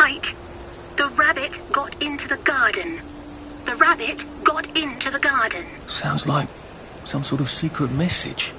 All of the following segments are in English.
right. The rabbit got into the garden. The rabbit got into the garden. Sounds like some sort of secret message.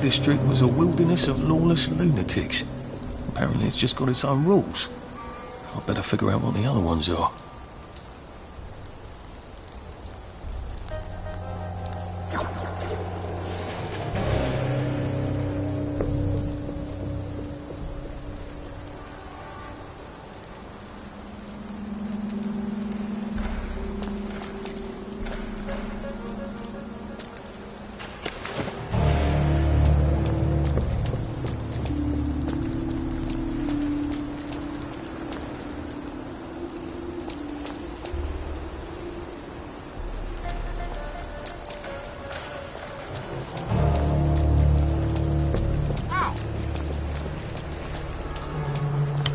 District was a wilderness of lawless lunatics. Apparently it's just got its own rules. I'd better figure out what the other ones are.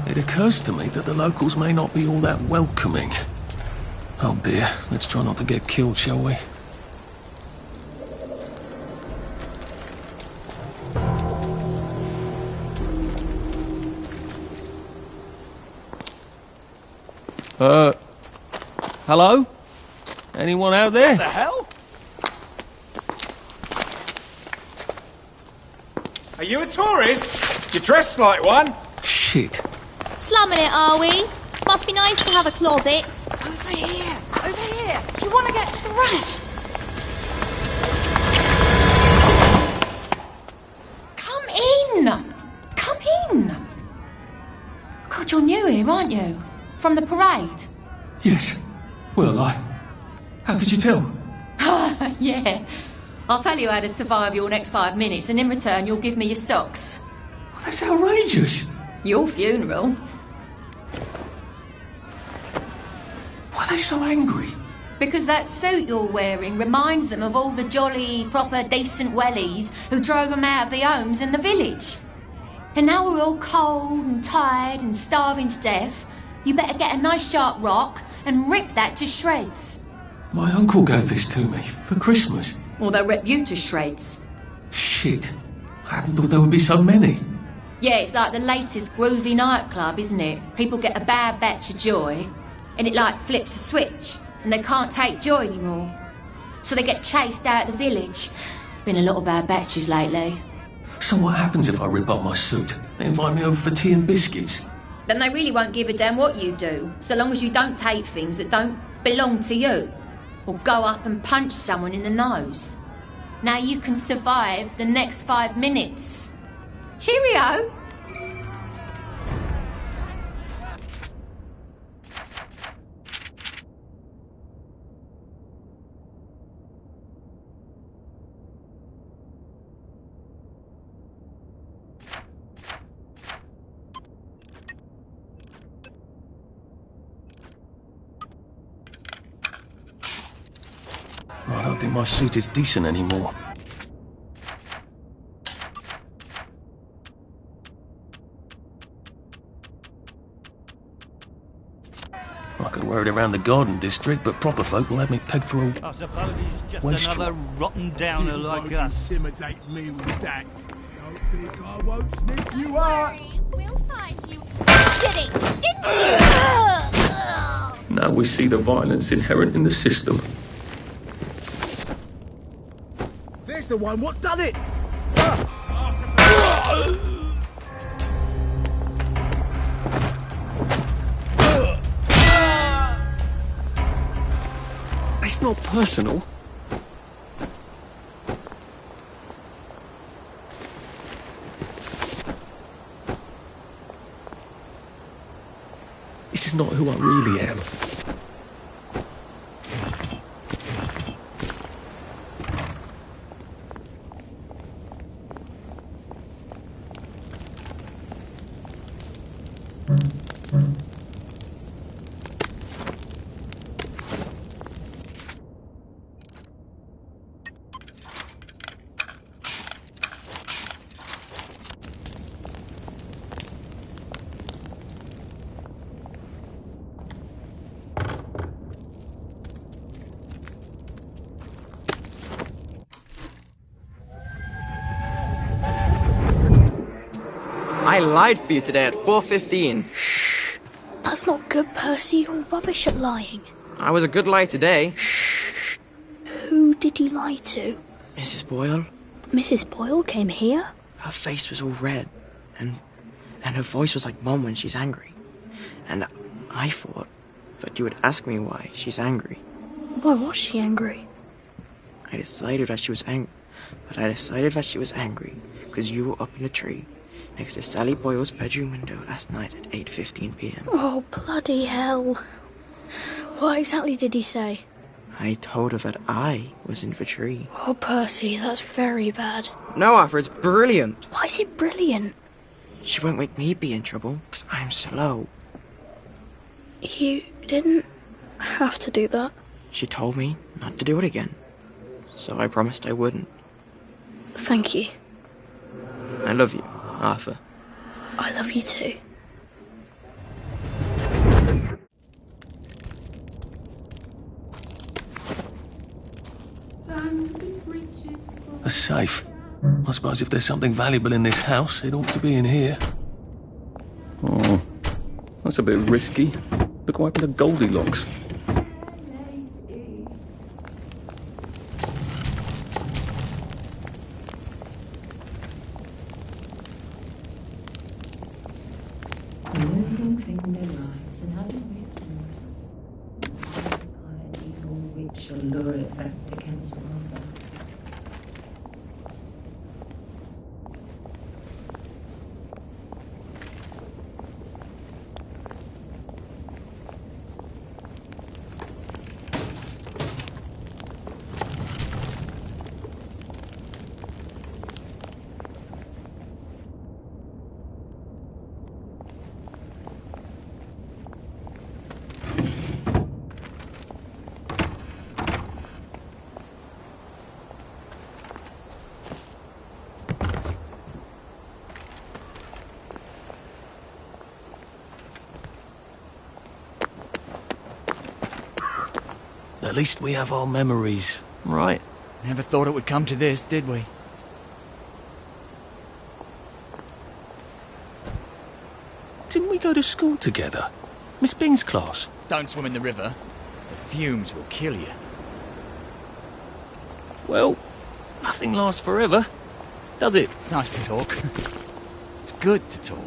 It occurs to me that the locals may not be all that welcoming. Oh dear, let's try not to get killed, shall we? Hello? Anyone out there? What the hell? Are you a tourist? You're dressed like one. Shit. Slumming it, are we? Must be nice to have a closet. Over here! Over here! Do you want to get thrashed? Come in! Come in! God, you're new here, aren't you? From the parade? Yes. Well, How could you tell? Yeah. I'll tell you how to survive your next 5 minutes, and in return you'll give me your socks. Well, that's outrageous. Your funeral. Why are they so angry? Because that suit you're wearing reminds them of all the jolly, proper, decent wellies who drove them out of their homes in the village. And now we're all cold and tired and starving to death. You better get a nice sharp rock and rip that to shreds. My uncle gave this to me for Christmas. Or they'll rip you to shreds. Shit. I hadn't thought there would be so many. Yeah, it's like the latest groovy nightclub, isn't it? People get a bad batch of joy, and it like flips a switch, and they can't take joy anymore. So they get chased out of the village. Been a lot of bad batches lately. So what happens if I rip up my suit? They invite me over for tea and biscuits. Then they really won't give a damn what you do, so long as you don't take things that don't belong to you. Or go up and punch someone in the nose. Now you can survive the next 5 minutes. Cheerio! I don't think my suit is decent anymore. I could wear it around the garden district, but proper folk will have me pegged for a I suppose he's just waste another rotten downer like us. Intimidate me with that. Don't think I won't sniff you out. We'll find you. Did it, didn't you? Now we see the violence inherent in the system. There's the one. What done it? It's not personal. This is not who I really am. I lied for you today at 4:15. That's not good, Percy. You're rubbish at lying. I was a good liar today. Who did you lie to? Mrs. Boyle, Mrs. Boyle came here? her face was all red, and her voice was like Mum when she's angry. And I thought that you would ask me why she's angry. Why was she angry? I decided that she was angry because you were up in the tree next to Sally Boyle's bedroom window last night at 8:15 p.m. Oh, bloody hell. What exactly did he say? I told her that I was in the tree. Oh, Percy, that's very bad. No, Arthur, it's brilliant. Why is it brilliant? She won't make me be in trouble because I'm slow. You didn't have to do that. She told me not to do it again, so I promised I wouldn't. Thank you. I love you, Arthur. I love you too. A safe. I suppose if there's something valuable in this house, it ought to be in here. Oh, that's a bit risky. Look what happened to Goldilocks. Lure it back to Kensal Harbour. least we have our memories, right? Never thought it would come to this, did we? Didn't we go to school together? Miss Bing's class? Don't swim in the river. The fumes will kill you. Well, nothing lasts forever, does it? It's nice to talk. It's good to talk.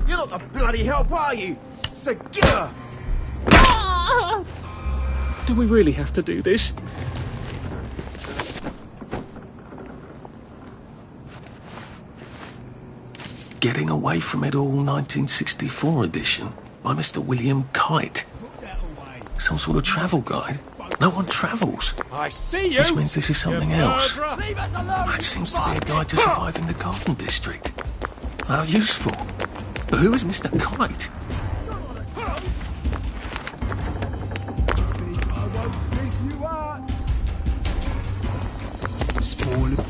You're not the bloody help, are you? Secure! Do we really have to do this? Getting Away from It All 1964 edition by Mr. William Kite. Some sort of travel guide. No one travels. I see you! Which means this is something else. Leave us alone! It seems to be a guide to surviving the Garden District. How useful. But who is Mr. Kite? I won't sneak you out! Spoiler.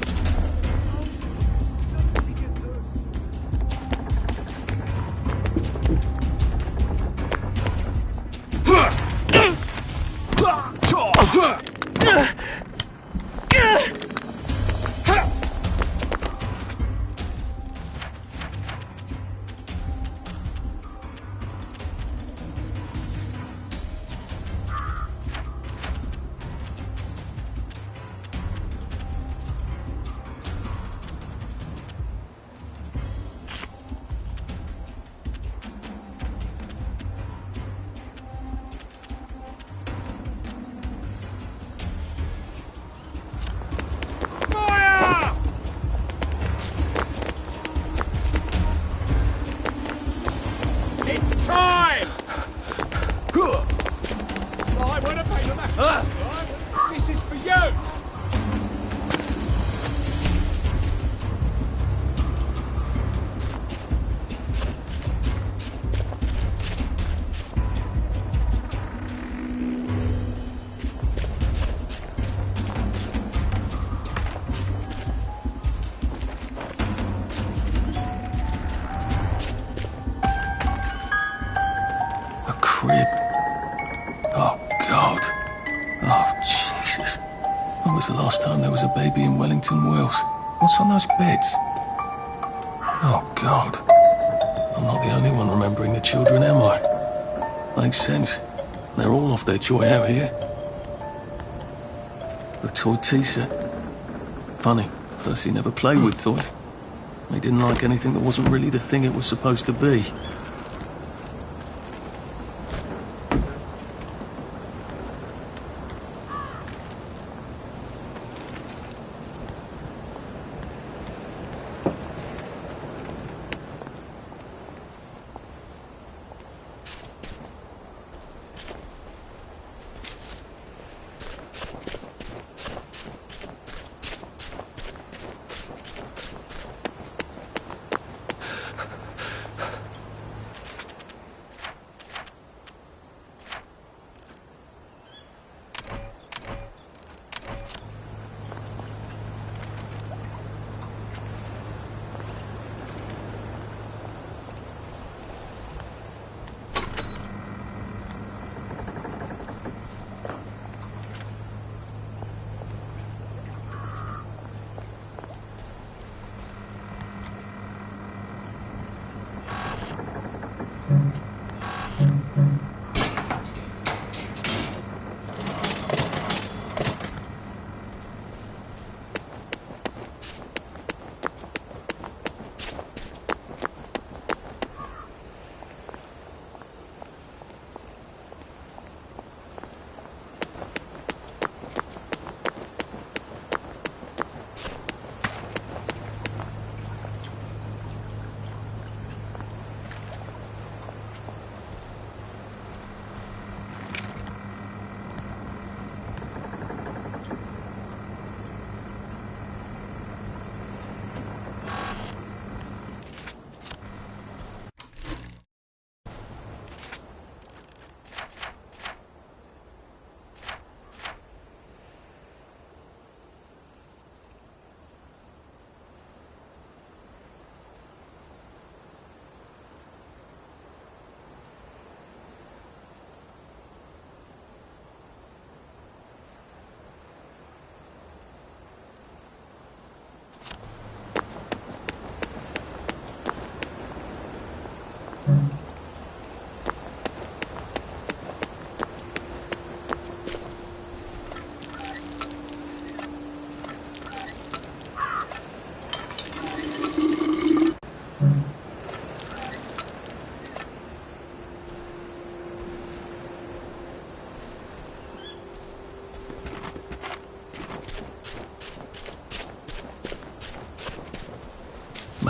It's time! Right, where to pay the match? Right, this is for you! A crib. Oh, God. Oh, Jesus. When was the last time there was a baby in Wellington, Wales? What's on those beds? Oh, God. I'm not the only one remembering the children, am I? Makes sense. They're all off their joy out here. The toy tea set. Funny, Percy never played with toys. He didn't like anything that wasn't really the thing it was supposed to be.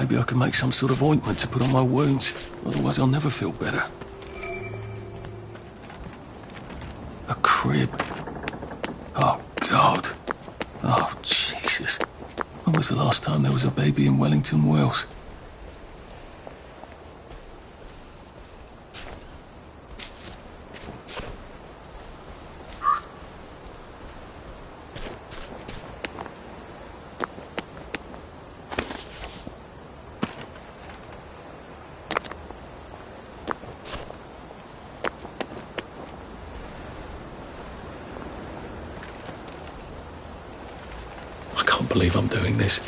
Maybe I can make some sort of ointment to put on my wounds. Otherwise I'll never feel better. A crib. Oh, God. Oh, Jesus. When was the last time there was a baby in Wellington, Wales? I can't believe I'm doing this.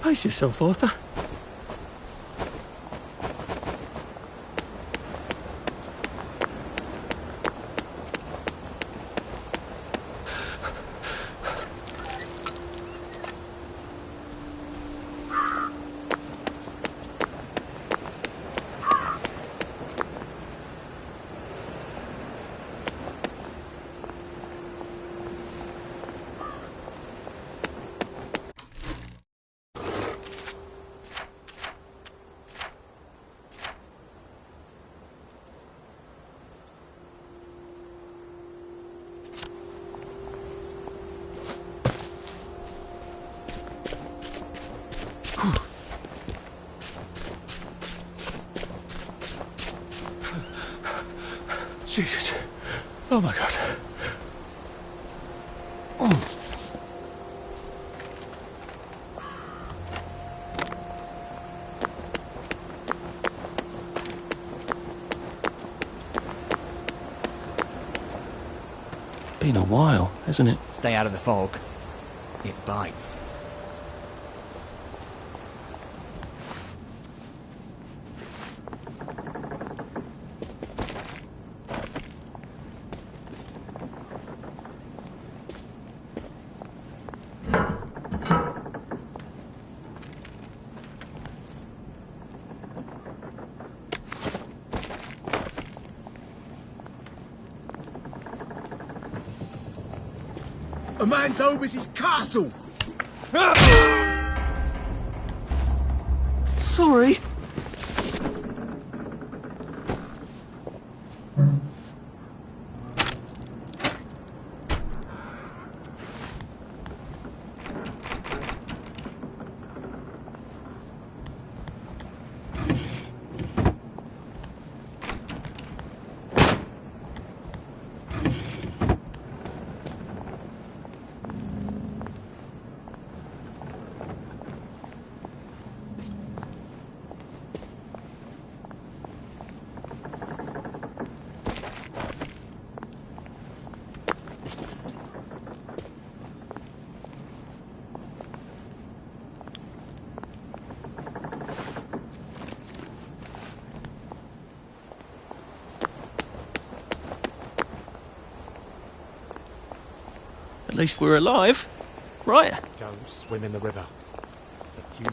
Pace yourself, Arthur. Jesus. Oh my God. Oh. Been a while, hasn't it? Stay out of the fog. It bites. A man's home is his castle! Sorry. At least we're alive, right? Don't swim in the river. The fuel.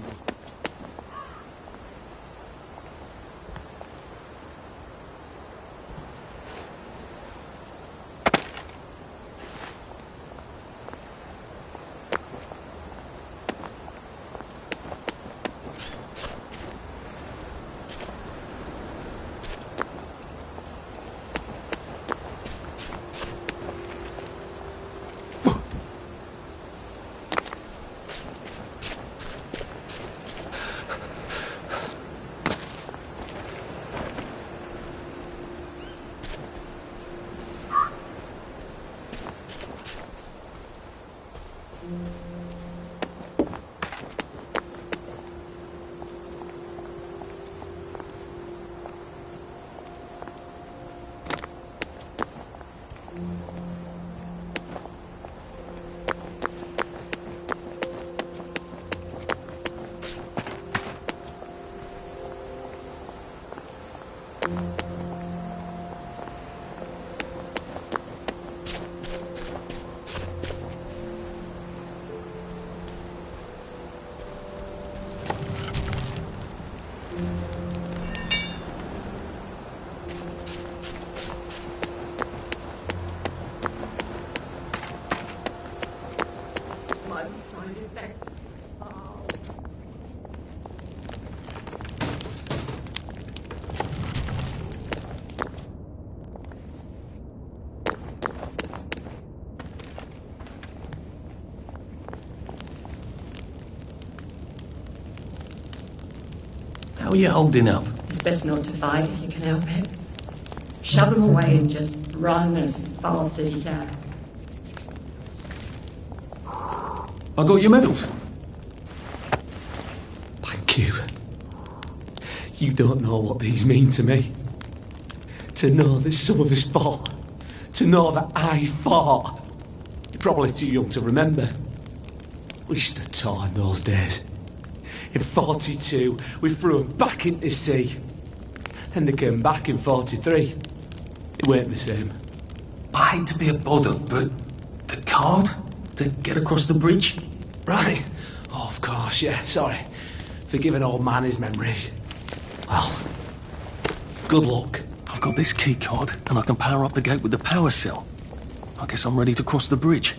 How are you holding up? It's best not to fight if you can help it. Shove them away and just run as fast as you can. I got your medals. Thank you. You don't know what these mean to me. To know that some of us fought. To know that I fought. You're probably too young to remember. We stood tall in those days. In 42, we threw them back into sea. Then they came back in 43. It weren't the same. I hate to be a bother, but the card to get across the bridge? Right. Oh, of course, yeah, sorry. Forgive an old man his memories. Well, good luck. I've got this key card, and I can power up the gate with the power cell. I guess I'm ready to cross the bridge.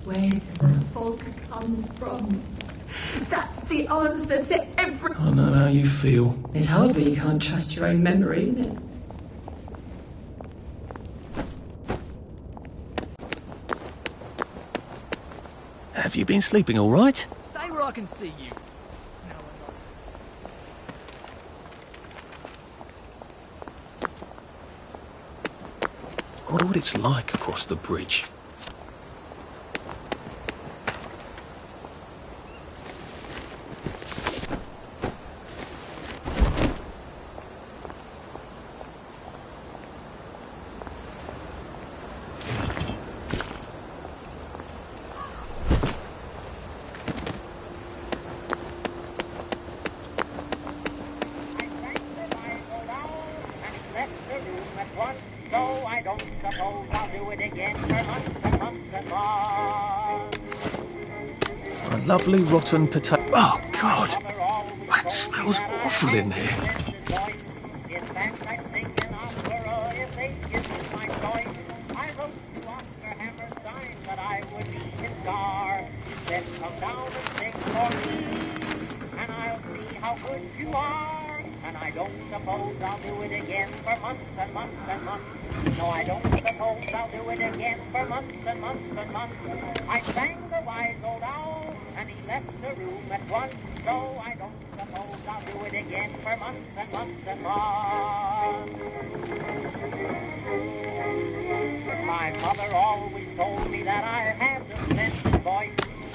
Where does the fog come from? That's the answer to every... I know how you feel. It's hard when you can't trust your own memory, isn't it? Have you been sleeping all right? Stay where I can see you. wonder what it's like across the bridge. A lovely rotten potato. Oh, God! That smells awful in there. And I don't suppose I'll do it again for months and months and months. No, I don't suppose I'll do it again for months and months and months. I sang the wise old owl, and he left the room at once. So I don't suppose I'll do it again for months and months and months. My mother always told me that I had a splendid voice.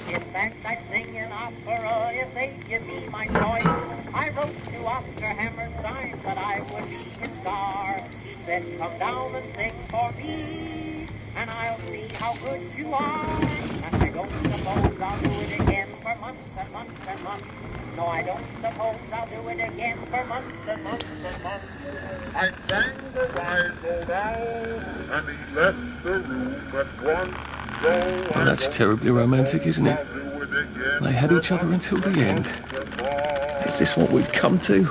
In fact, I'd sing an opera if they'd give me my choice. I wrote to Oscar Hammerstein that I would be his star. He said, come down and sing for me, and I'll see how good you are. And I don't suppose I'll do it again for months and months and months. No, I don't suppose I'll do it again for months and months and months. I sang the wise old owl, and he left the room at once. Well, that's terribly romantic, isn't it? They had each other until the end. Is this what we've come to?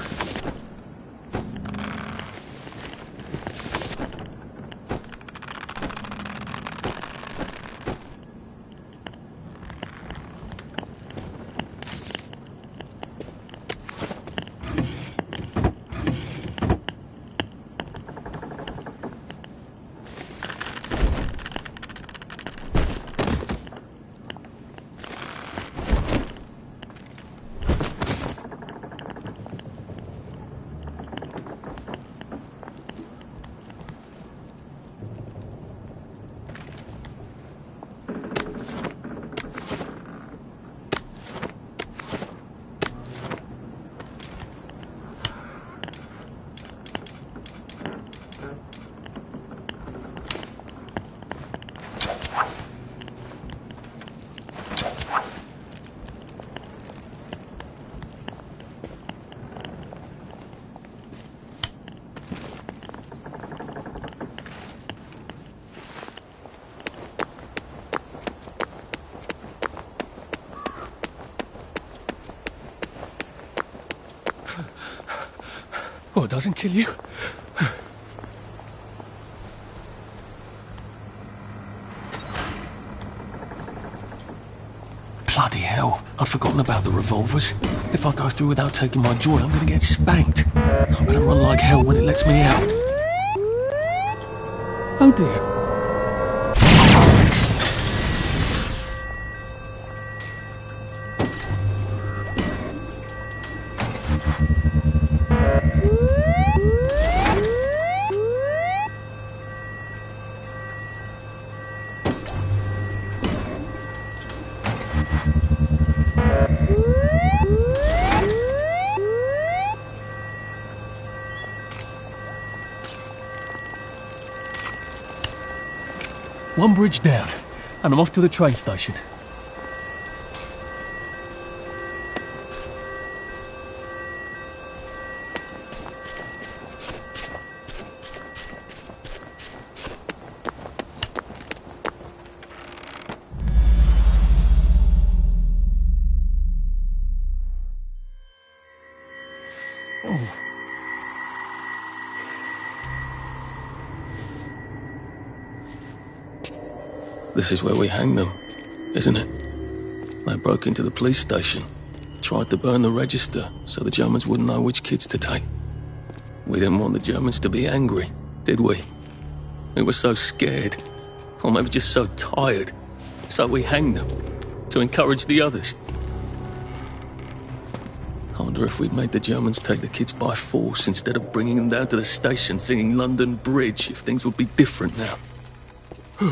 Oh, it doesn't kill you? Bloody hell, I'd forgotten about the revolvers. If I go through without taking my joy, I'm gonna get spanked. I better run like hell when it lets me out. Oh dear. One bridge down, and I'm off to the train station. Oh. This is where we hang them, isn't it? They broke into the police station, tried to burn the register so the Germans wouldn't know which kids to take. We didn't want the Germans to be angry, did we? We were so scared, or maybe just so tired, so we hanged them to encourage the others. I wonder if we'd made the Germans take the kids by force instead of bringing them down to the station singing London Bridge, if things would be different now. I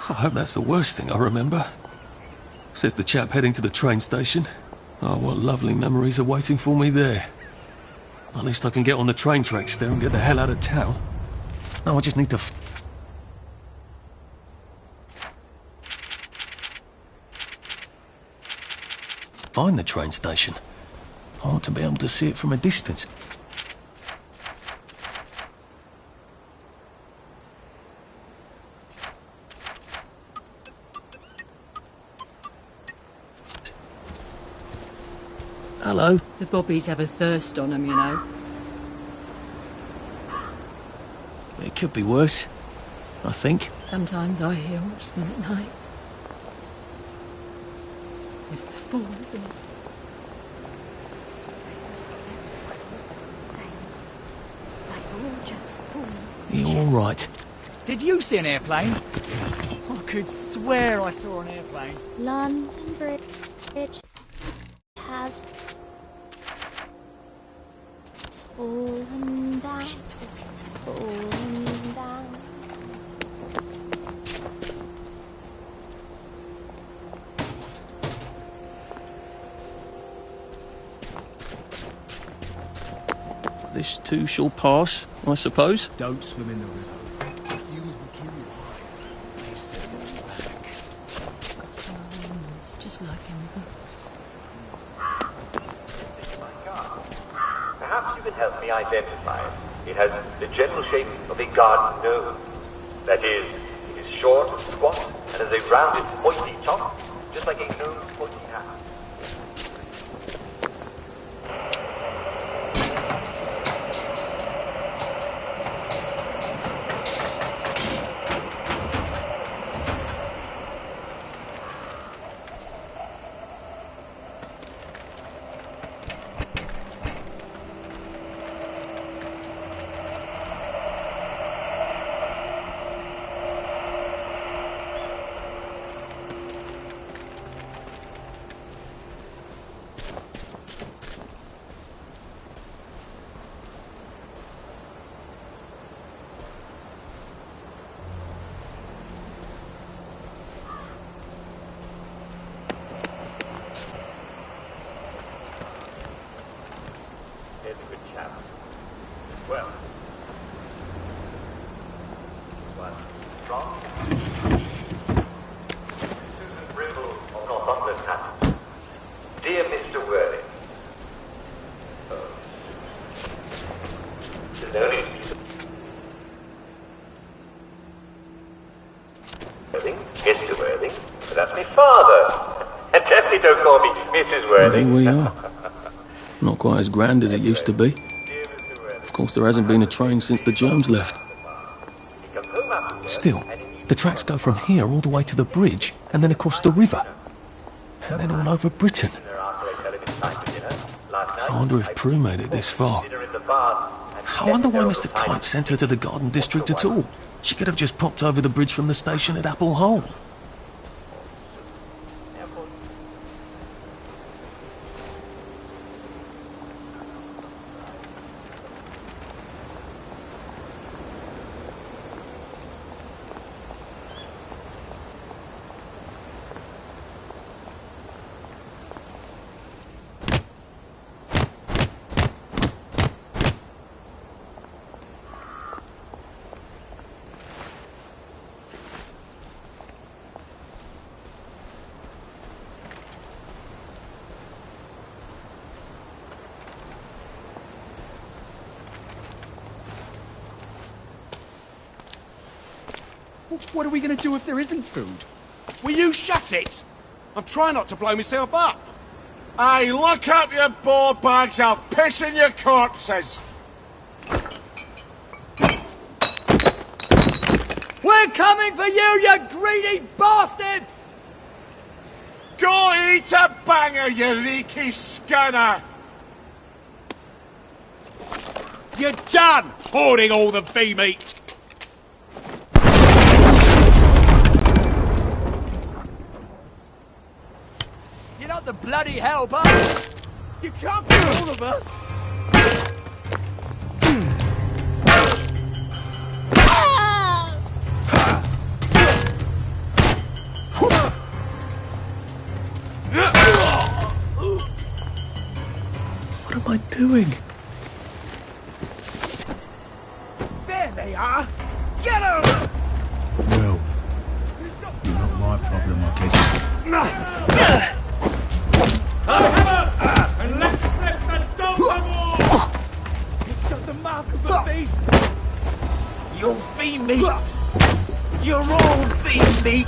hope that's the worst thing I remember. Says the chap heading to the train station. Oh, what lovely memories are waiting for me there. At least I can get on the train tracks there and get the hell out of town. Now I just need to... find the train station. I want to be able to see it from a distance. Hello. The bobbies have a thirst on them, you know. It could be worse, I think. Sometimes I hear horsemen at night. It's the fools, isn't it? You're all right. Did you see an airplane? I could swear I saw an airplane. London Bridge has fallen down, fallen down. This too shall pass, I suppose. Don't swim in the river. It's just like in books. Perhaps you can help me identify it. It has the general shape of a garden gnome. That is, it is short and squat and has a rounded, pointy top, just like a gnome's pointy hat. Dear Mr. Worthing, Mr. Worthing, that's my father. And definitely don't call me Mrs. Worthing. Here we are. Not quite as grand as it used to be. Of course, there hasn't been a train since the germs left. Still, the tracks go from here all the way to the bridge, and then across the river. And then all over Britain. I wonder if Prue made it this far. I wonder why Mr. Kite sent her to the Garden District at all. She could have just popped over the bridge from the station at Apple Hole. What are we going to do if there isn't food? Will you shut it? I'm trying not to blow myself up. Hey, look up your ball bags, I'll piss in your corpses. We're coming for you, you greedy bastard! Go eat a banger, you leaky scunner! You're done hoarding all the V-meat. You're not the bloody help, You can't get all of us! What am I doing? There they are! Get them! Well, you're not my problem, I guess. And let the dogs more! It's got the mark of a beast! You're fiend meat! You're all fiend meat!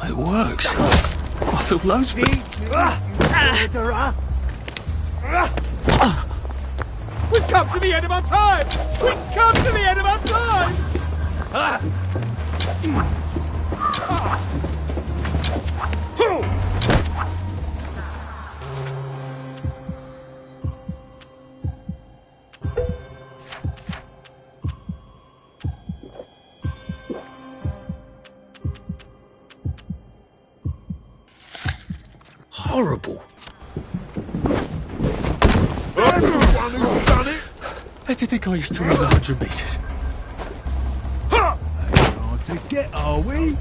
It works. I feel loads better. We've come to the end of our time! We've come to the end of our time! Horrible. That's the one who's done it! How did you think I used to run 100 metres? Hard to get, are we?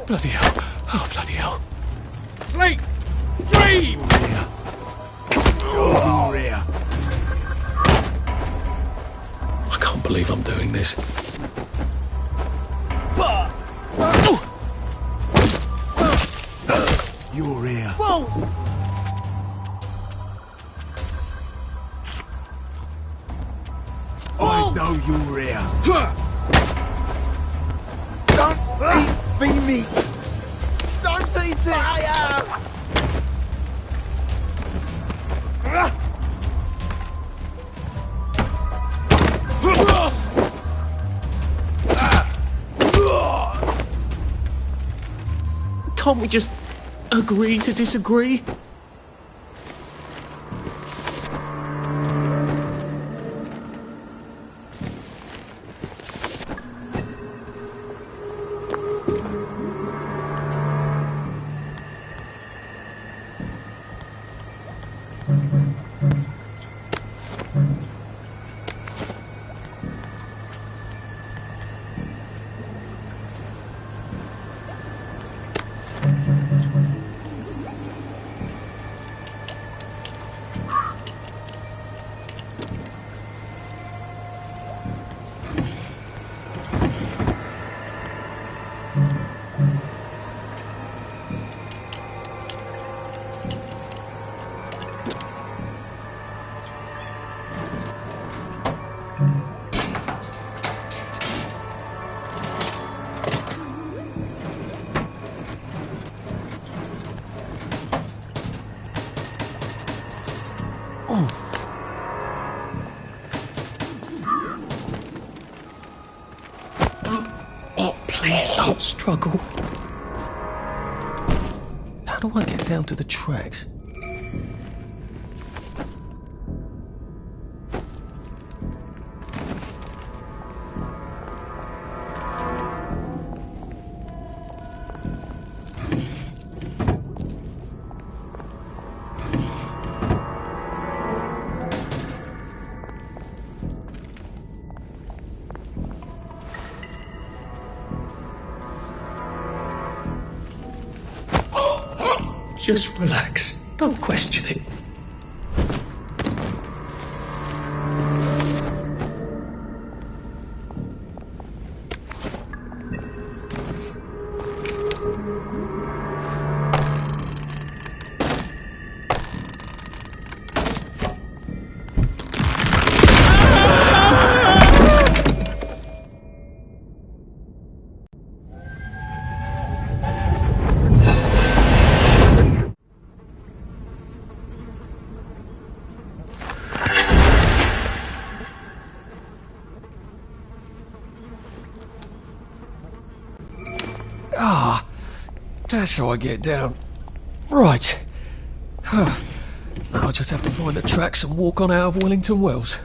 Bloody hell. Oh, bloody hell. Sleep! Dream! You're here. I can't believe I'm doing this. You're here. Wolf! I know you're here. Don't eat the meat. Don't eat it! Fire! Can't we just agree to disagree? Please don't struggle. How do I get down to the tracks? Just relax. Don't question it. That's how I get down. Right. Now I'll just have to find the tracks and walk on out of Wellington Wells.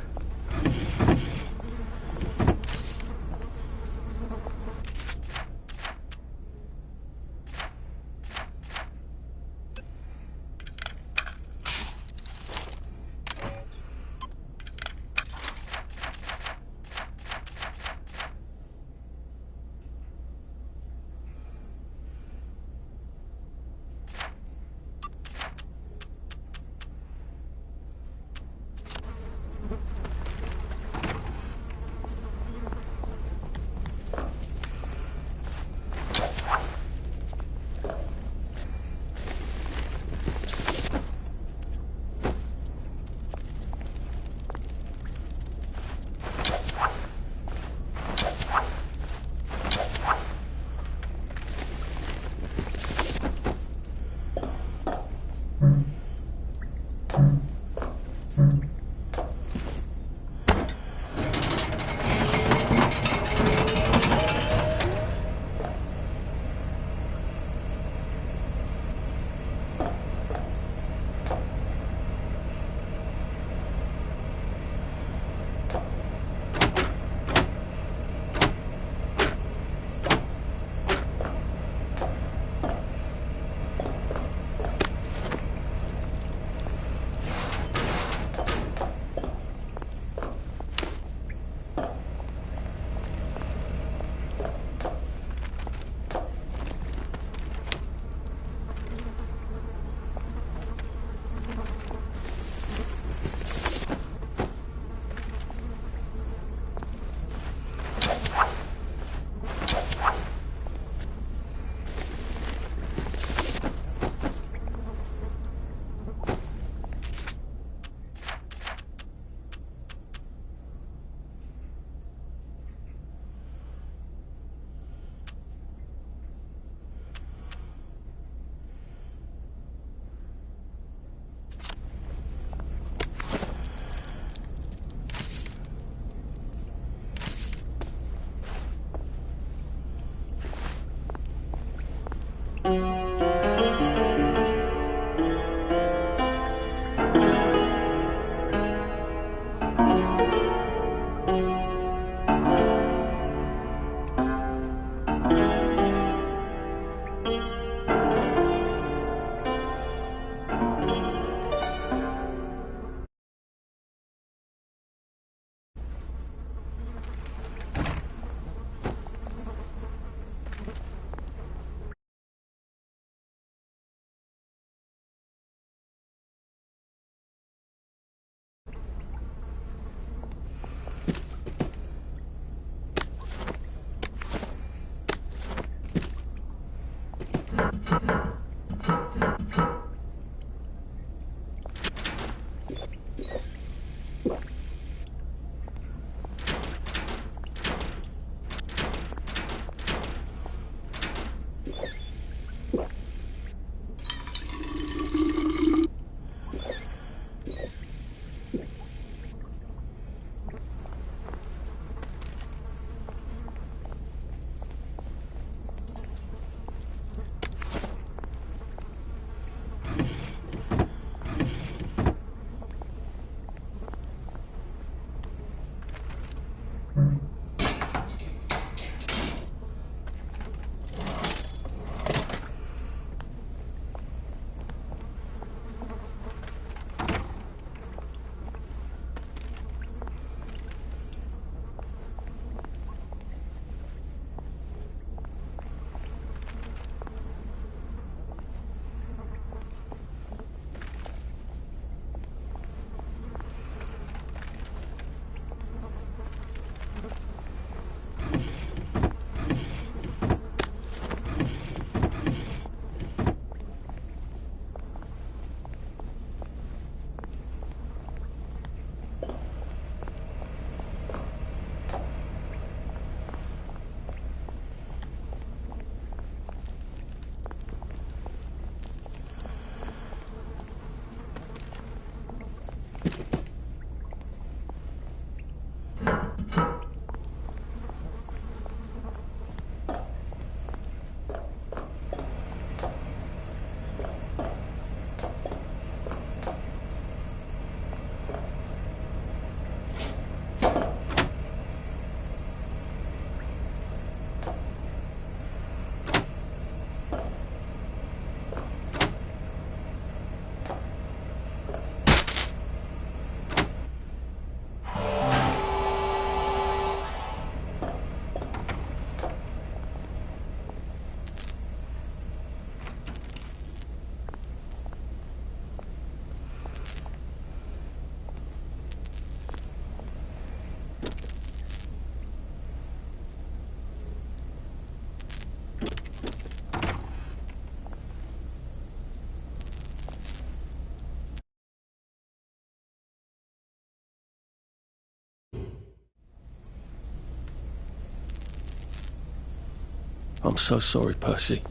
I'm so sorry, Percy.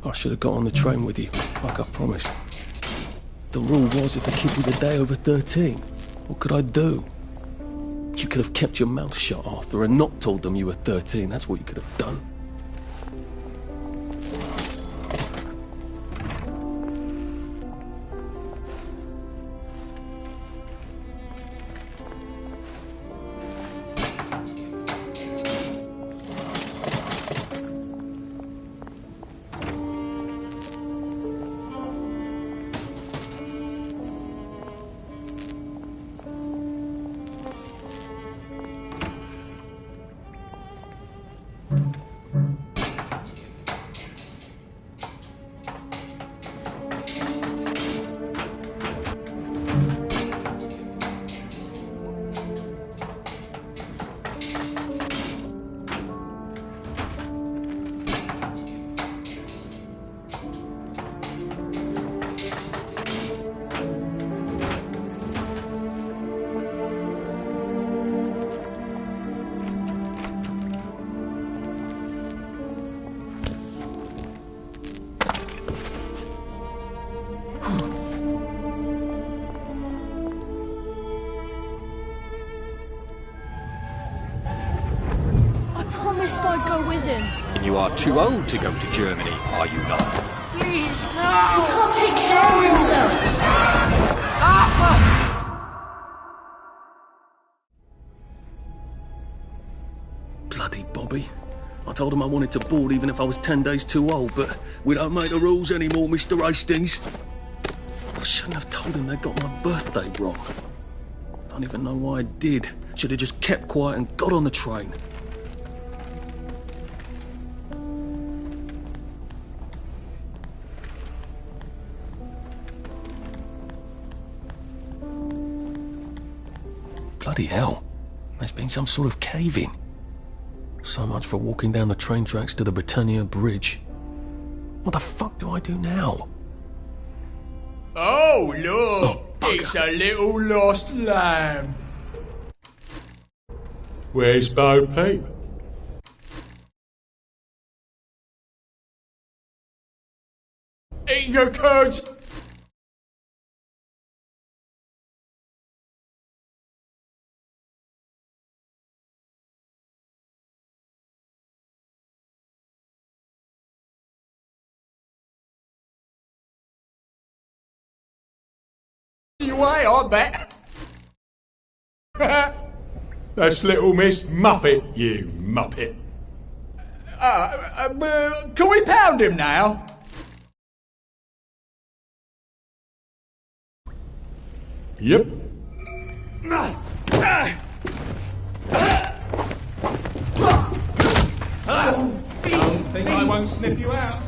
I should have got on the train with you, like I promised. The rule was if a kid was a day over 13, what could I do? You could have kept your mouth shut, Arthur, and not told them you were 13. That's what you could have done. I'd go with him. And you are too old to go to Germany, are you not? Please, no! He can't take care of himself. Bloody Bobby. I told him I wanted to board even if I was 10 days too old, but we don't make the rules anymore, Mr. Hastings. I shouldn't have told him they got my birthday wrong. Don't even know why I did. Should have just kept quiet and got on the train. Bloody hell. There's been some sort of cave-in. So much for walking down the train tracks to the Britannia Bridge. What the fuck do I do now? Oh, look! It's a little lost lamb. Where's Bo Peep? Eating your curds! Way, I bet. That's little Miss Muppet, you muppet. Can we pound him now? Yep. Don't think I won't snip you out.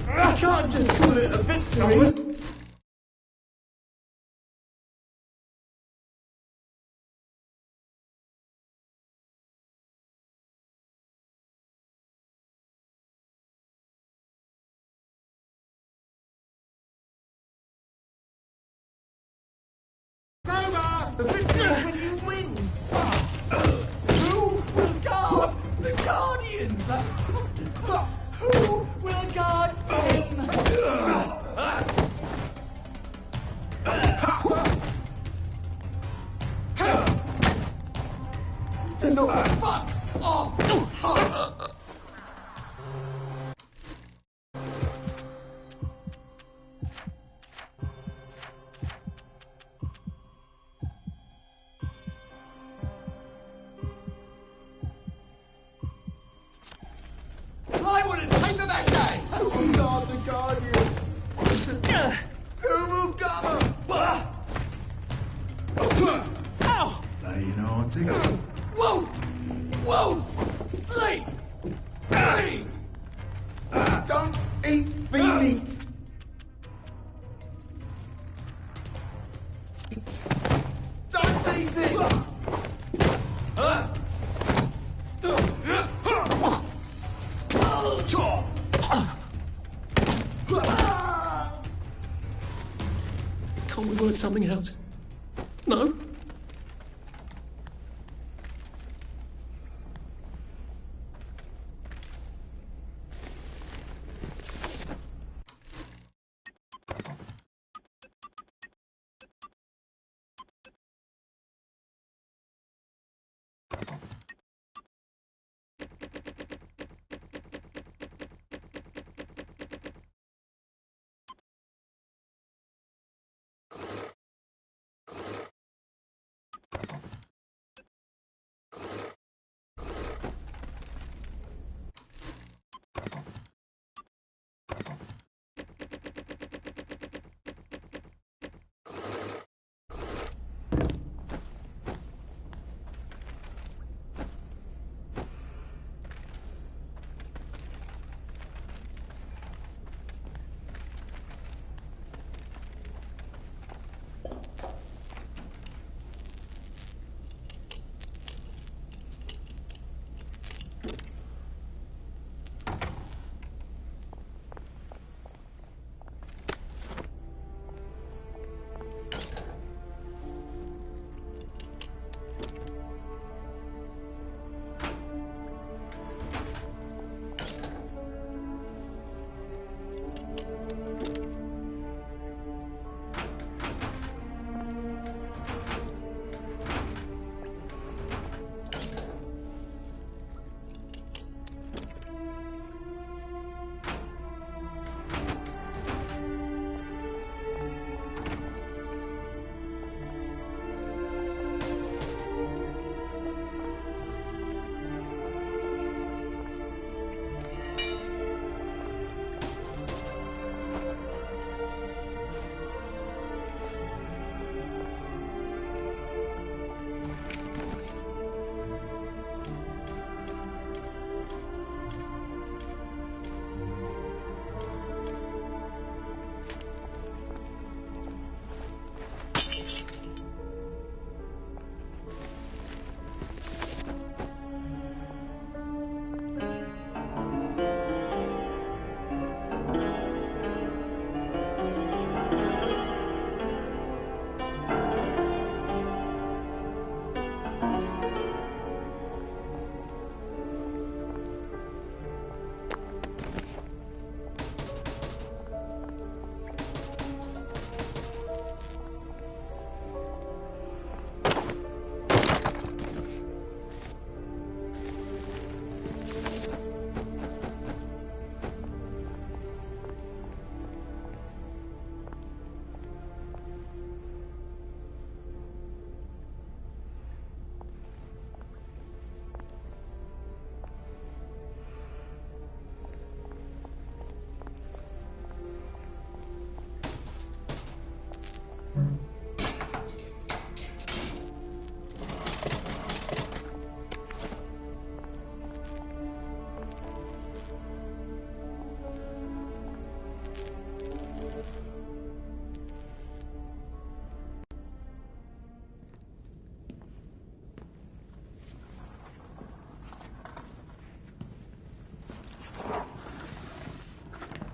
I can't just call it a victory. The victory is when you win! Who will guard the Guardians? Who will guard him? Then no, fuck off! I want a paper mache! Who will guard the Guardians? Who will guard them? Ow! Laying auntie. Whoa! Whoa! Sleep! Hey! Don't eat Feed me. Don't eat it! Can't we work something out? No?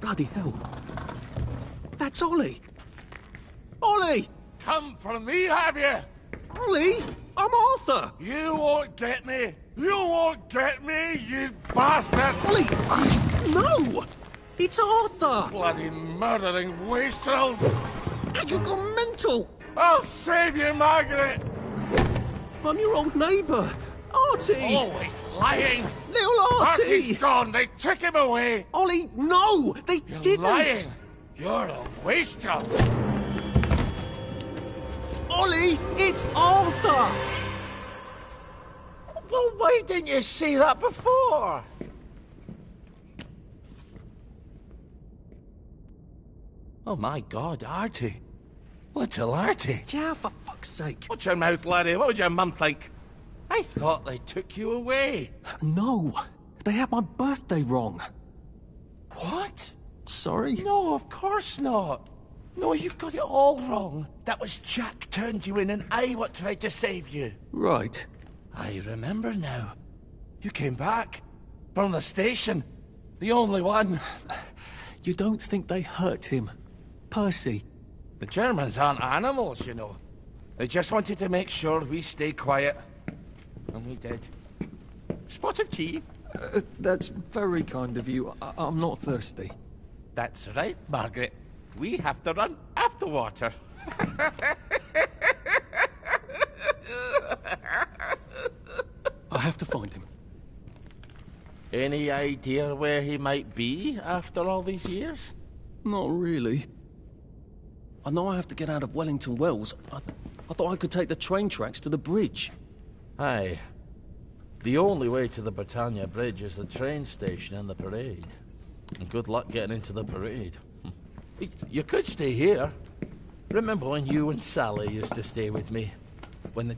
Bloody hell. That's Ollie. Ollie! Come for me, have you? Ollie! I'm Arthur! You won't get me! You won't get me, you bastard! Ollie! No! It's Arthur! Bloody murdering wastrels! You've gone mental! I'll save you, Margaret! I'm your old neighbour, Artie! Always lying! Little Artie! Artie's gone, they took him away! Ollie, no! They You're didn't! lying! You're a wastrel! Ollie, it's Arthur! Well, why didn't you say that before? Oh my God, Artie. Little Artie. Yeah, for fuck's sake. Watch your mouth, laddie. What would your mum think? I thought they took you away. No, they had my birthday wrong. What? sorry. No, of course not. No, you've got it all wrong. That was Jack turned you in and I what tried to save you. Right. I remember now. You came back. From the station. The only one. You don't think they hurt him? Percy? The Germans aren't animals, you know. They just wanted to make sure we stay quiet. And we did. Spot of tea? That's very kind of you. I'm not thirsty. That's right, Margaret. We have to run after water. I have to find him. Any idea where he might be after all these years? Not really. I know I have to get out of Wellington Wells. I thought I could take the train tracks to the bridge. Aye. The only way to the Britannia Bridge is the train station and the parade. And good luck getting into the parade. You could stay here. Remember when you and Sally used to stay with me? When the...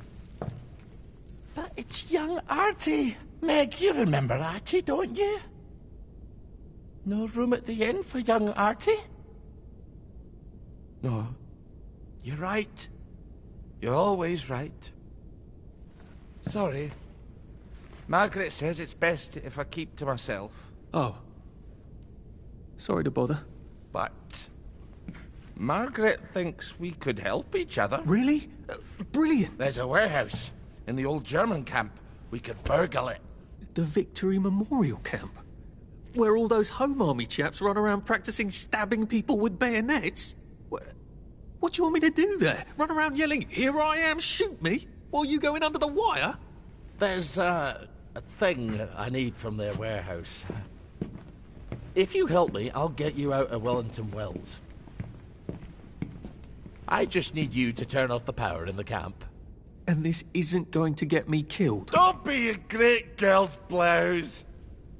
But it's young Artie. Meg, you remember Artie, don't you? No room at the inn for young Artie? No. You're right. You're always right. Sorry. Margaret says it's best if I keep to myself. Oh. Sorry to bother. But... Margaret thinks we could help each other. Really? Brilliant. There's a warehouse in the old German camp. We could burgle it. The Victory Memorial Camp? Where all those Home Army chaps run around practicing stabbing people with bayonets? What do you want me to do there? Run around yelling, "Here I am, shoot me," while you go in under the wire? There's a thing I need from their warehouse. If you help me, I'll get you out of Wellington Wells. I just need you to turn off the power in the camp. And this isn't going to get me killed? Don't be a great girl's blouse!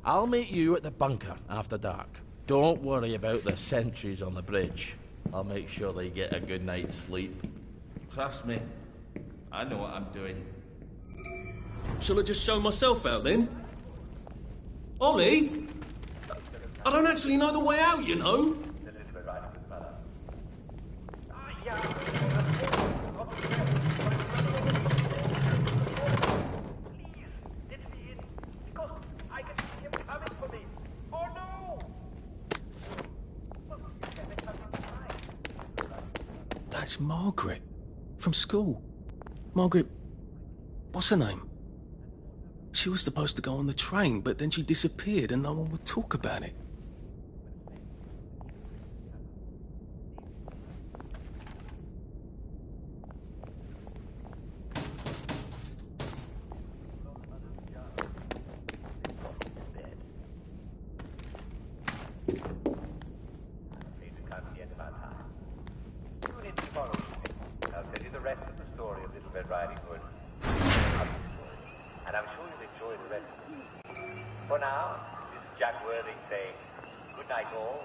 I'll meet you at the bunker after dark. Don't worry about the sentries on the bridge. I'll make sure they get a good night's sleep. Trust me, I know what I'm doing. Shall I just show myself out then? Ollie? I don't actually know the way out, you know. That's Margaret. From school. Margaret... what's her name? She was supposed to go on the train, but then she disappeared and no one would talk about it. For now, this is Jack Worthing saying good night all.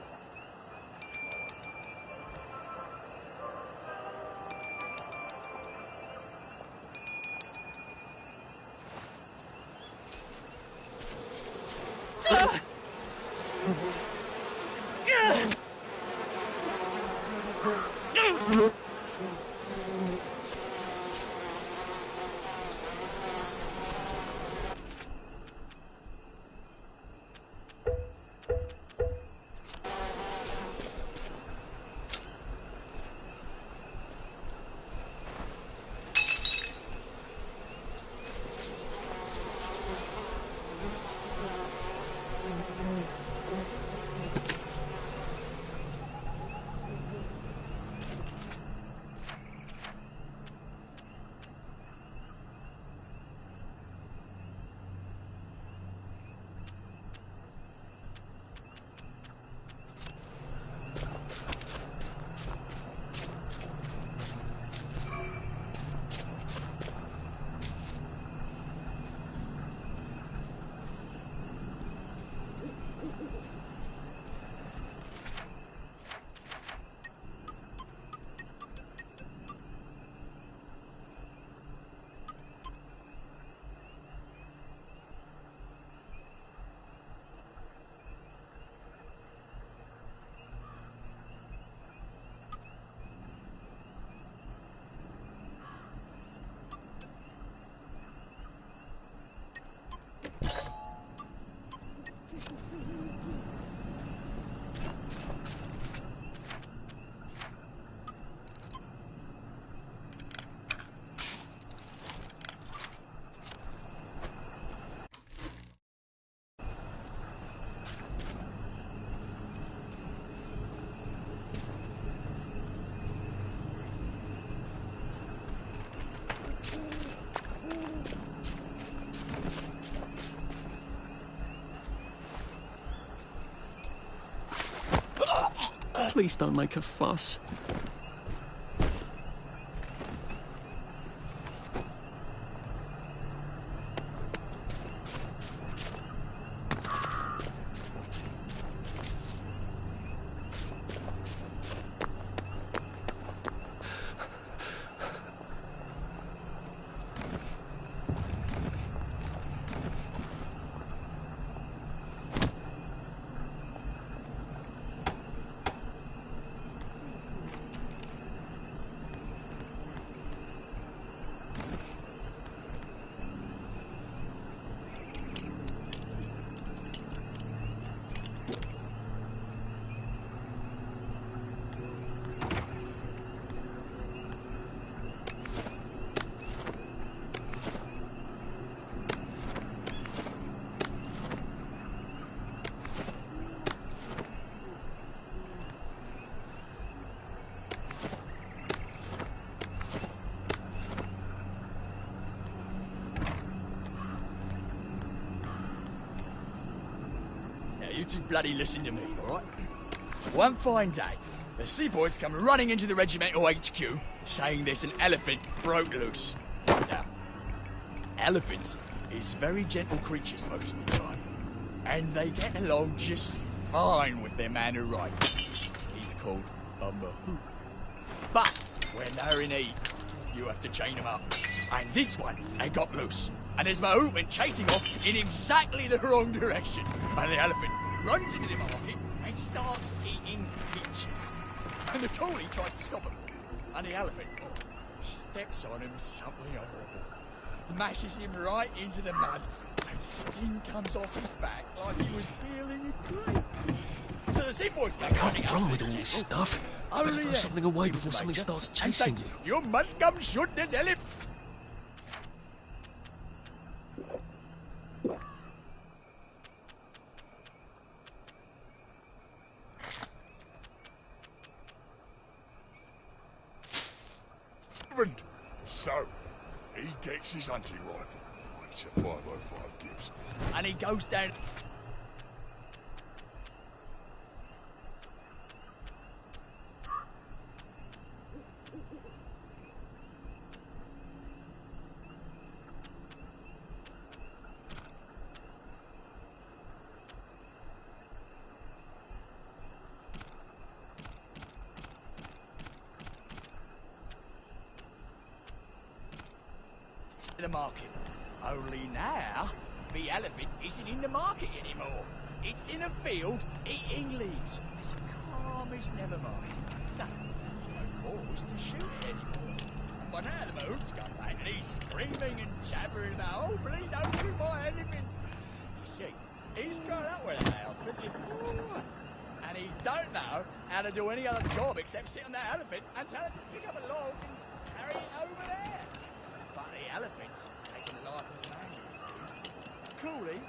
Please don't make a fuss. You two bloody listen to me, alright? One fine day, the seaboys come running into the regimental HQ, saying there's an elephant broke loose. Now, elephants is very gentle creatures most of the time, and they get along just fine with their man who rides. He's called a mahout. But when they're in heat, you have to chain them up. And this one, they got loose. And his mahout went chasing off in exactly the wrong direction. And the elephant runs into the market and starts eating peaches. And the coolie tries to stop him. And the elephant steps on him something horrible. Mashes him right into the mud, and skin comes off his back like he was peeling a grape. So the seaboys go running up. Run with all this stuff. Better throw something away before something starts chasing you. You must come shoot this elephant. So, he gets his hunting rifle. It's a 505 Gibbs. And he goes down. The market. Only now, the elephant isn't in the market anymore. It's in a field eating leaves, as calm as never mind. So, there's no cause to shoot it anymore. And by now the moon's come back and he's screaming and jabbering about, oh, please don't shoot my elephant. You see, he's grown up with an elephant his whole life. And he don't know how to do any other job except sit on that elephant and tell it to pick up a log and carry it over there. But the elephant's taking the life of the man, you see. Coolly,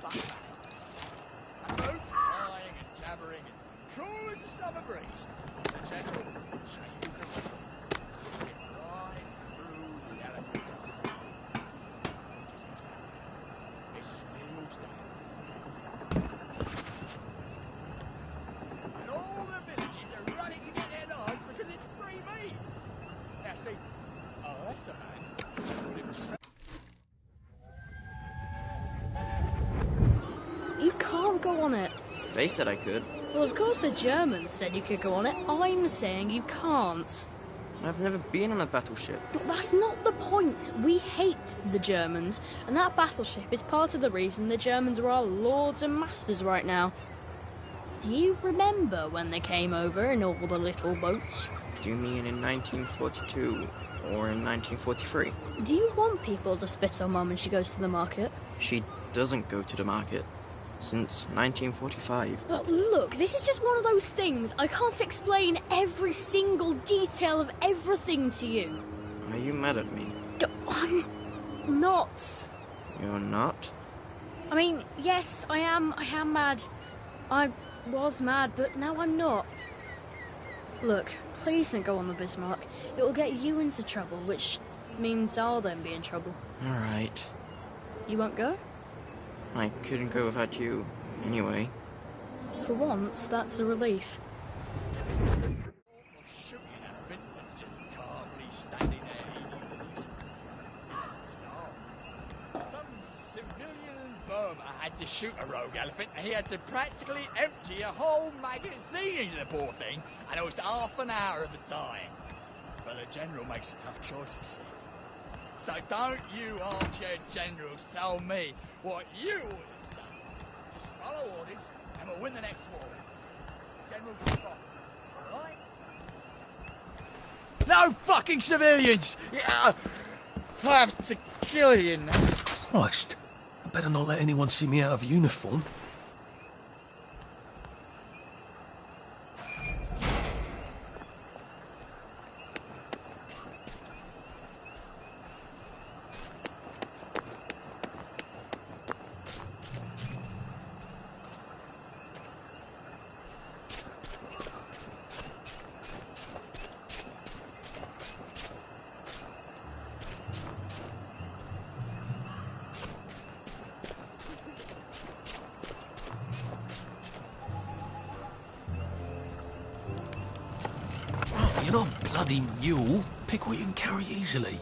but bad. And boats flying and jabbering and cool as a summer breeze. The gentle changes of wind. It's hit right through the elephant's eye. It just goes down. It just kneels down. And all the villages are running to get their knives because it's free meat. Now see, oh, that's the man. You can't go on it. They said I could. Well, of course the Germans said you could go on it. I'm saying you can't. I've never been on a battleship. But that's not the point. We hate the Germans, and that battleship is part of the reason the Germans are our lords and masters right now. Do you remember when they came over in all the little boats? Do you mean in 1942 or in 1943? Do you want people to spit on Mum when she goes to the market? She doesn't go to the market since 1945. But look, this is just one of those things. I can't explain every single detail of everything to you. Are you mad at me? I'm not. You're not? I mean, yes, I am mad. I was mad, but now I'm not. Look, please don't go on the Bismarck. It will get you into trouble, which means I'll then be in trouble. Alright. You won't go? I couldn't go without you, anyway. For once, that's a relief. farmer had to shoot a rogue elephant, and he had to practically empty a whole magazine into the poor thing, and it was half an hour at a time. But the general makes tough choices, see. So don't you armchair generals tell me what you ought to do. Just follow orders, and we'll win the next war. General Scott, right? No fucking civilians! Yeah, I have to kill you now. Christ. I better not let anyone see me out of uniform. You're not a bloody mule. Pick what you can carry easily.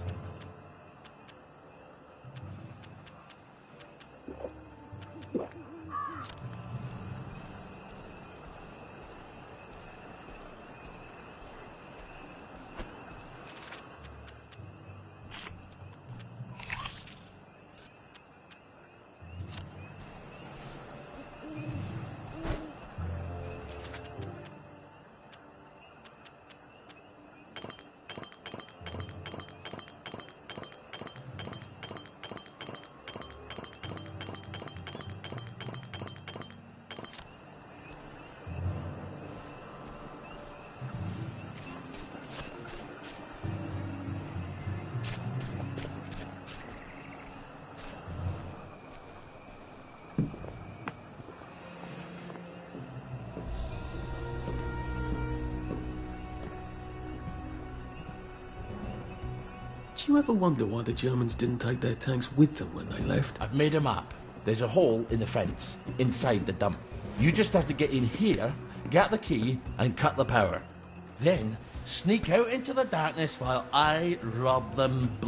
Do you ever wonder why the Germans didn't take their tanks with them when they left? I've made a map. There's a hole in the fence, inside the dump. You just have to get in here, get the key, and cut the power. Then, sneak out into the darkness while I rob them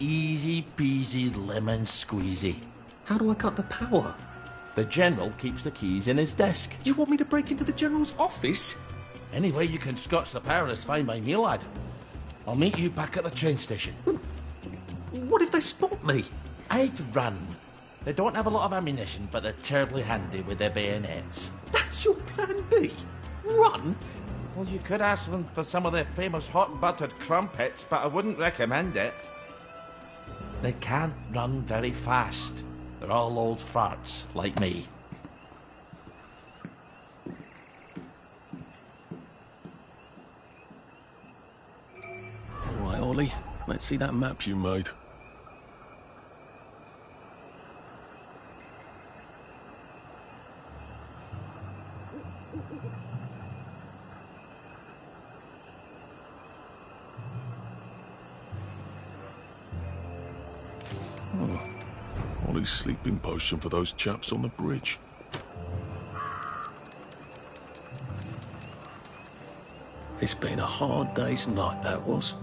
Easy peasy lemon squeezy. How do I cut the power? The General keeps the keys in his desk. You want me to break into the General's office? Any way you can scotch the power is fine by me, lad. I'll meet you back at the train station. What if they spot me? I'd run. They don't have a lot of ammunition, but they're terribly handy with their bayonets. That's your plan B? Run? Well, you could ask them for some of their famous hot buttered crumpets, but I wouldn't recommend it. They can't run very fast. They're all old farts, like me. All right, Ollie. Let's see that map you made. Oh, Ollie's sleeping potion for those chaps on the bridge. It's been a hard day's night, that was.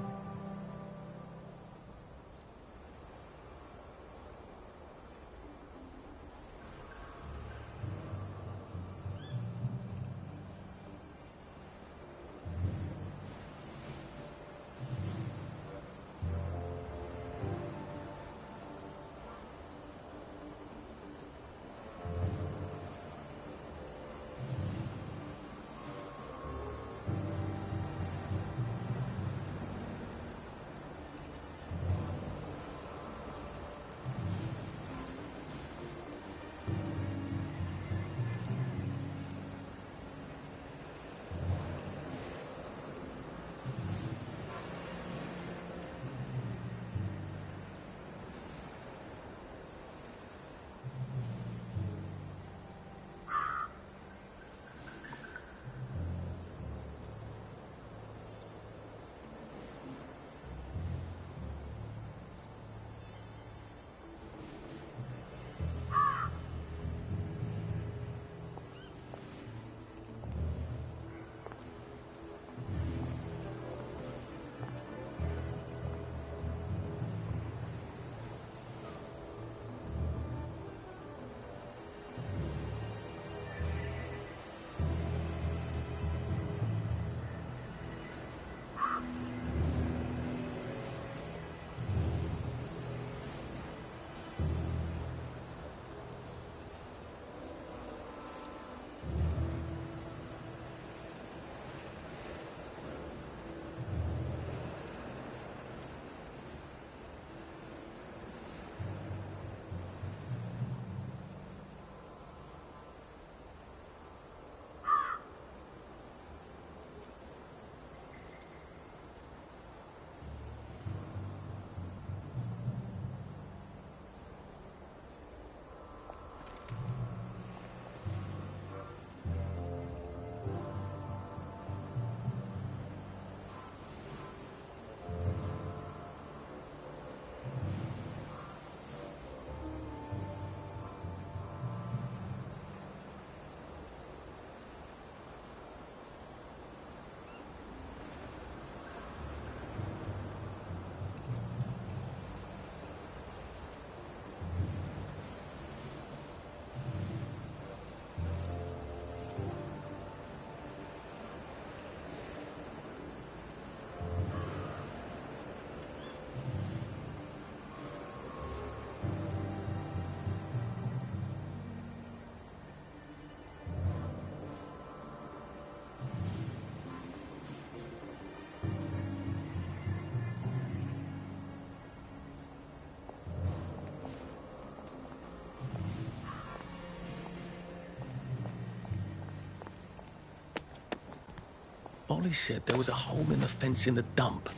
Ollie said there was a hole in the fence in the dump.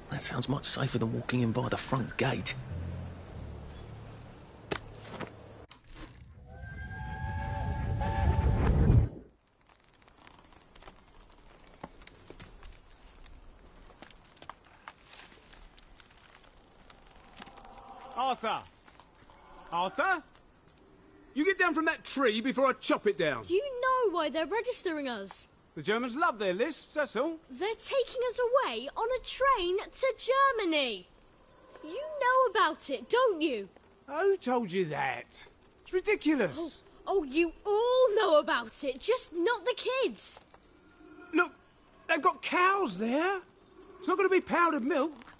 That sounds much safer than walking in by the front gate. Arthur! Arthur? You get down from that tree before I chop it down. Do you know why they're registering us? The Germans love their lists, that's all. They're taking us away on a train to Germany. You know about it, don't you? Who told you that? It's ridiculous. Oh, you all know about it, just not the kids. Look, they've got cows there. It's not going to be powdered milk.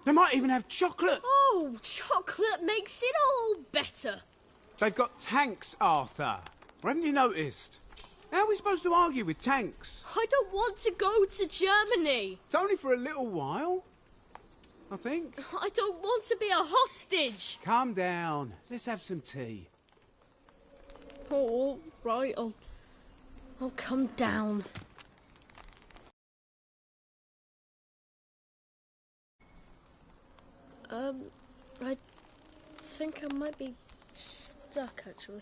They might even have chocolate. Oh, chocolate makes it all better. They've got tanks, Arthur. Or haven't you noticed? How are we supposed to argue with tanks? I don't want to go to Germany. It's only for a little while, I think. I don't want to be a hostage. Calm down. Let's have some tea. Oh, all right, I'll come down. I think I might be stuck, actually.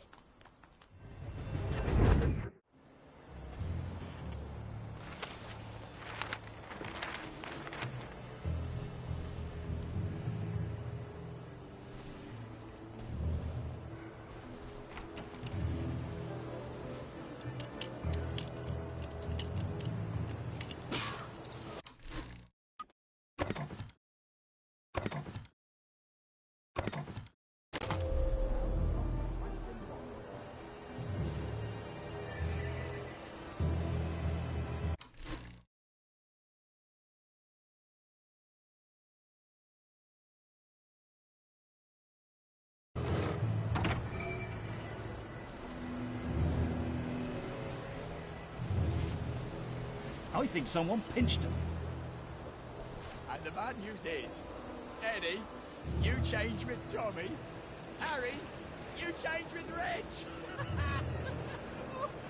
I think someone pinched him. And the bad news is, Eddie, you change with Tommy. Harry, you change with Reg.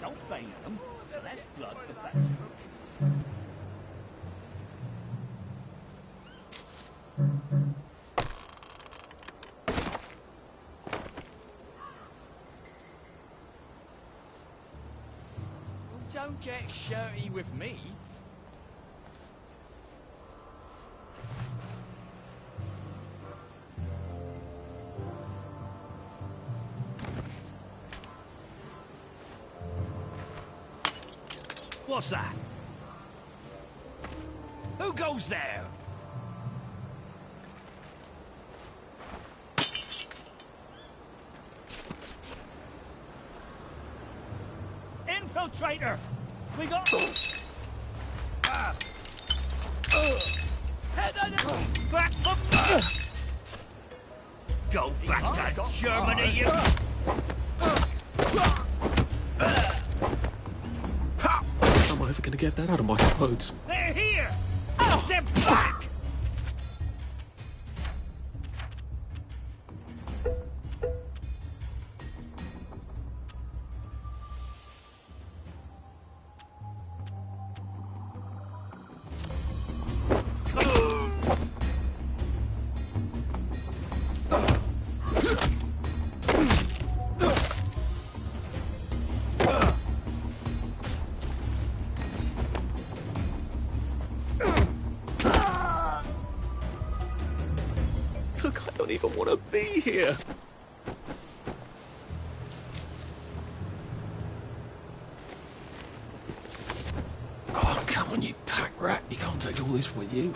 Don't bang at them. That's blood for that. Don't get shirty with me. What's that? Who goes there? Infiltrator! We got... Head on it! Back for... Go back to Germany, you... How am I ever going to get that out of my clothes? They're here! Step back! Look, I don't even want to be here. Oh, come on, you pack rat. You can't take all this with you.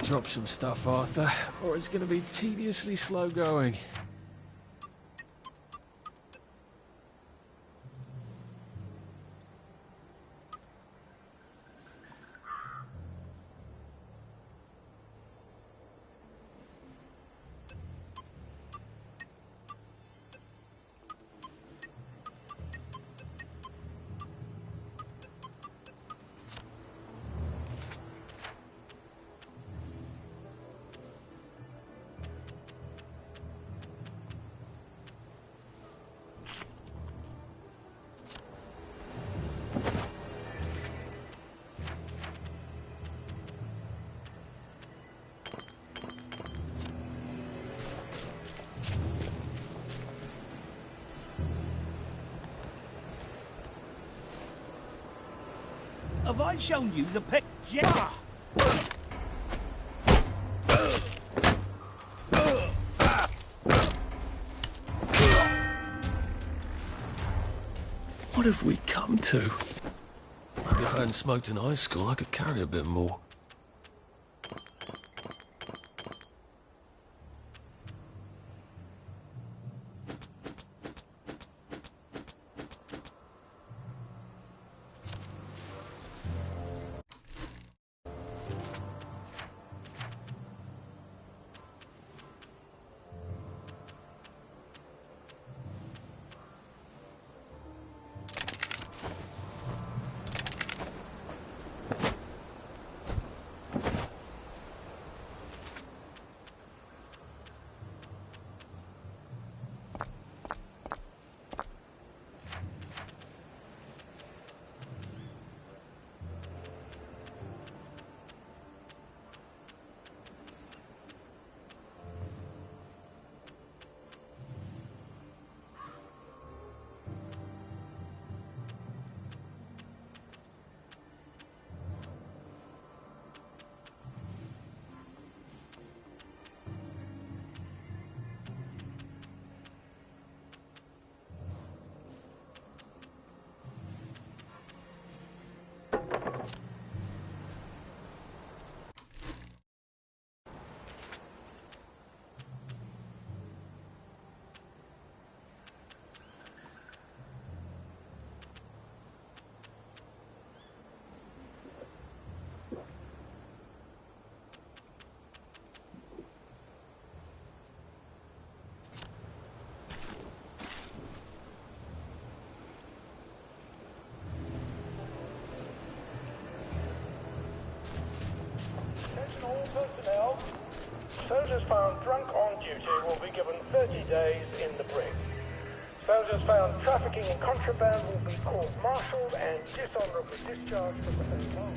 drop some stuff, Arthur, or it's going to be tediously slow going. Have I shown you the picture? What have we come to? Maybe if I hadn't smoked in high school, I could carry a bit more. All personnel, soldiers found drunk on duty will be given 30 days in the brig. Soldiers found trafficking in contraband will be court-martialed and dishonorably discharged from the same army.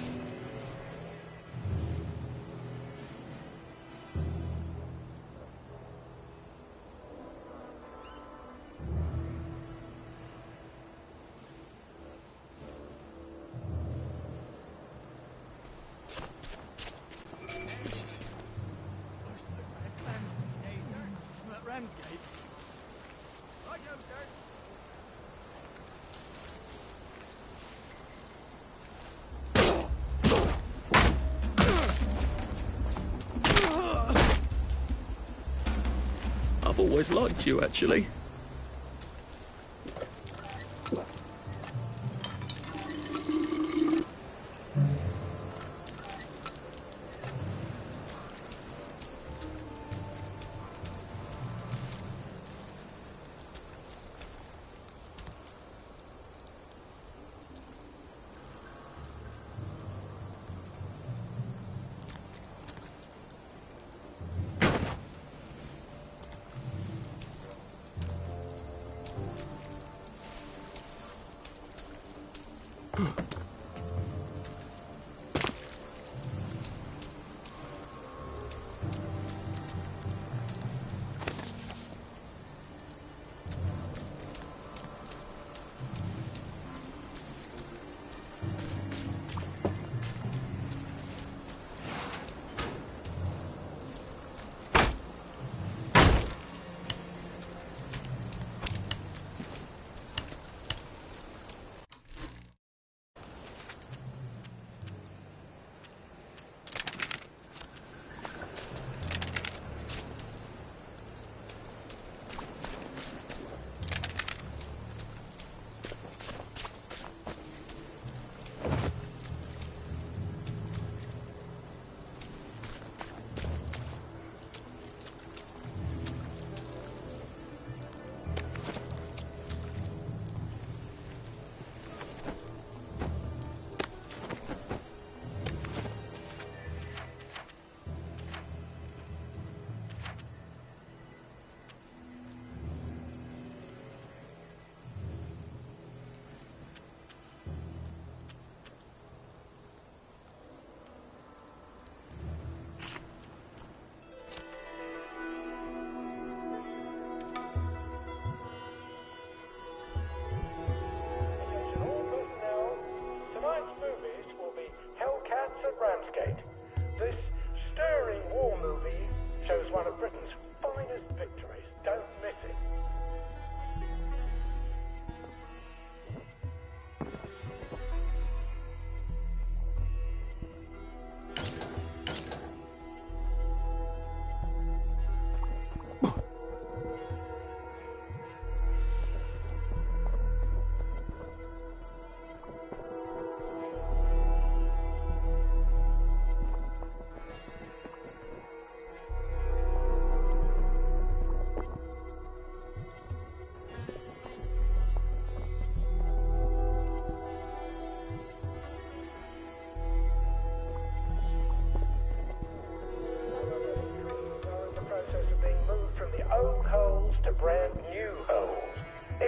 I've always liked you, actually.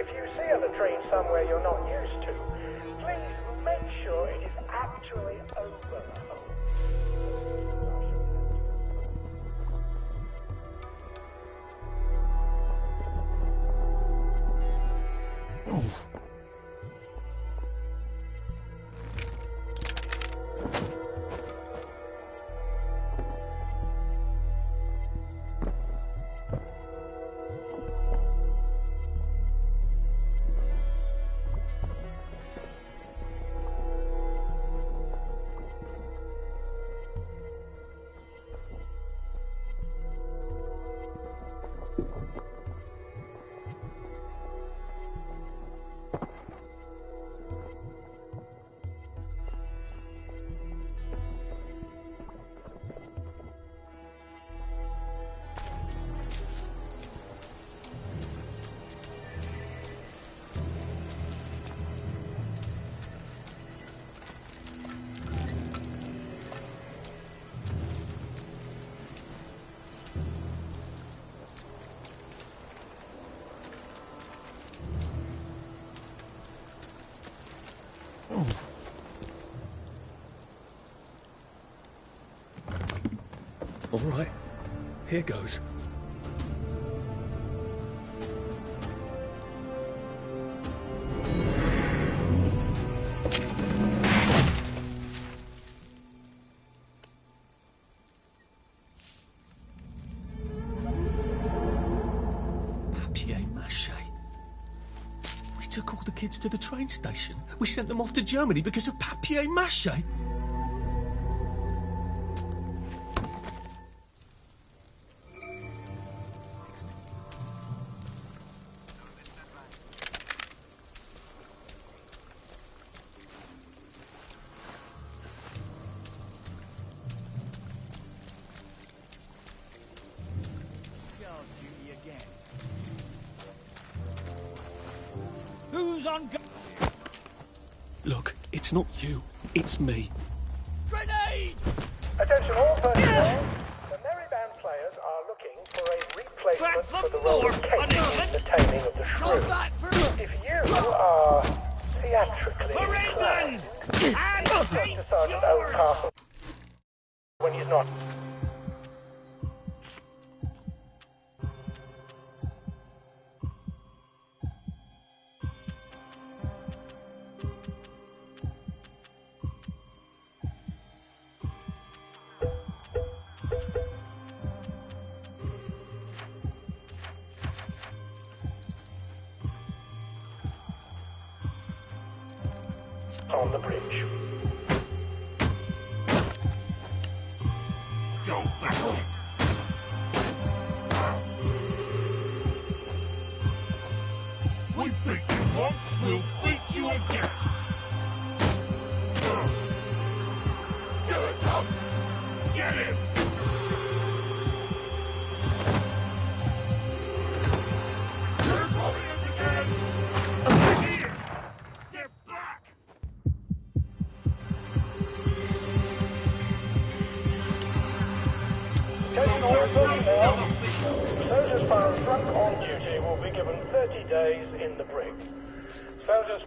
If you see other trains somewhere you're not used to, please make sure it is actually over. All right, here goes. Papier-mâché. We took all the kids to the train station. We sent them off to Germany because of papier-mâché. Who's on go- Look, it's not you, it's me. Grenade! Attention all personnel. The Merry Band players are looking for a replacement for the role of Kate in The Taming of the Shrew. If you are theatrically inclined, talk to Sergeant Oldcastle when he's not. On the bridge. Go back. We beat you once, we'll beat you again. Get it up! Get him! You're coming up again! Here! They're back! Attention all personnel. Soldiers found drunk on duty will be given 30 days in the brig. Soldiers